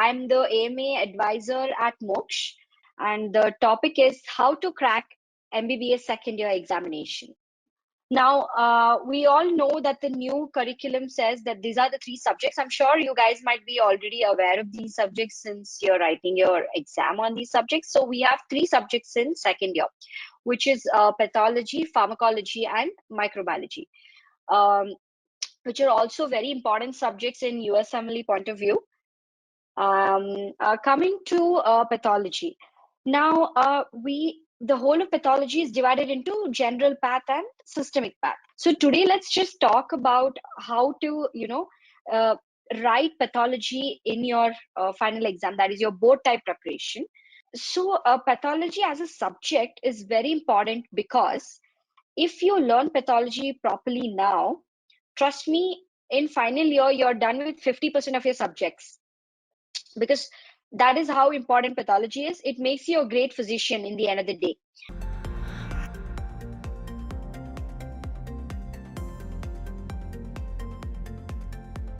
I'm the AMA advisor at Moksh, and the topic is how to crack MBBS second year examination. Now, we all know that the new curriculum says that these are the three subjects. I'm sure you guys might be already aware of these subjects since you're writing your exam on these subjects. So we have three subjects in second year, which is pathology, pharmacology, and microbiology, which are also very important subjects in USMLE point of view. Coming to pathology. Now, the whole of pathology is divided into general path and systemic path. So today, let's just talk about how to, write pathology in your final exam, that is your board type preparation. So pathology as a subject is very important because if you learn pathology properly now, trust me, in final year, you're done with 50% of your subjects, because that is how important pathology is. It makes you a great physician in the end of the day.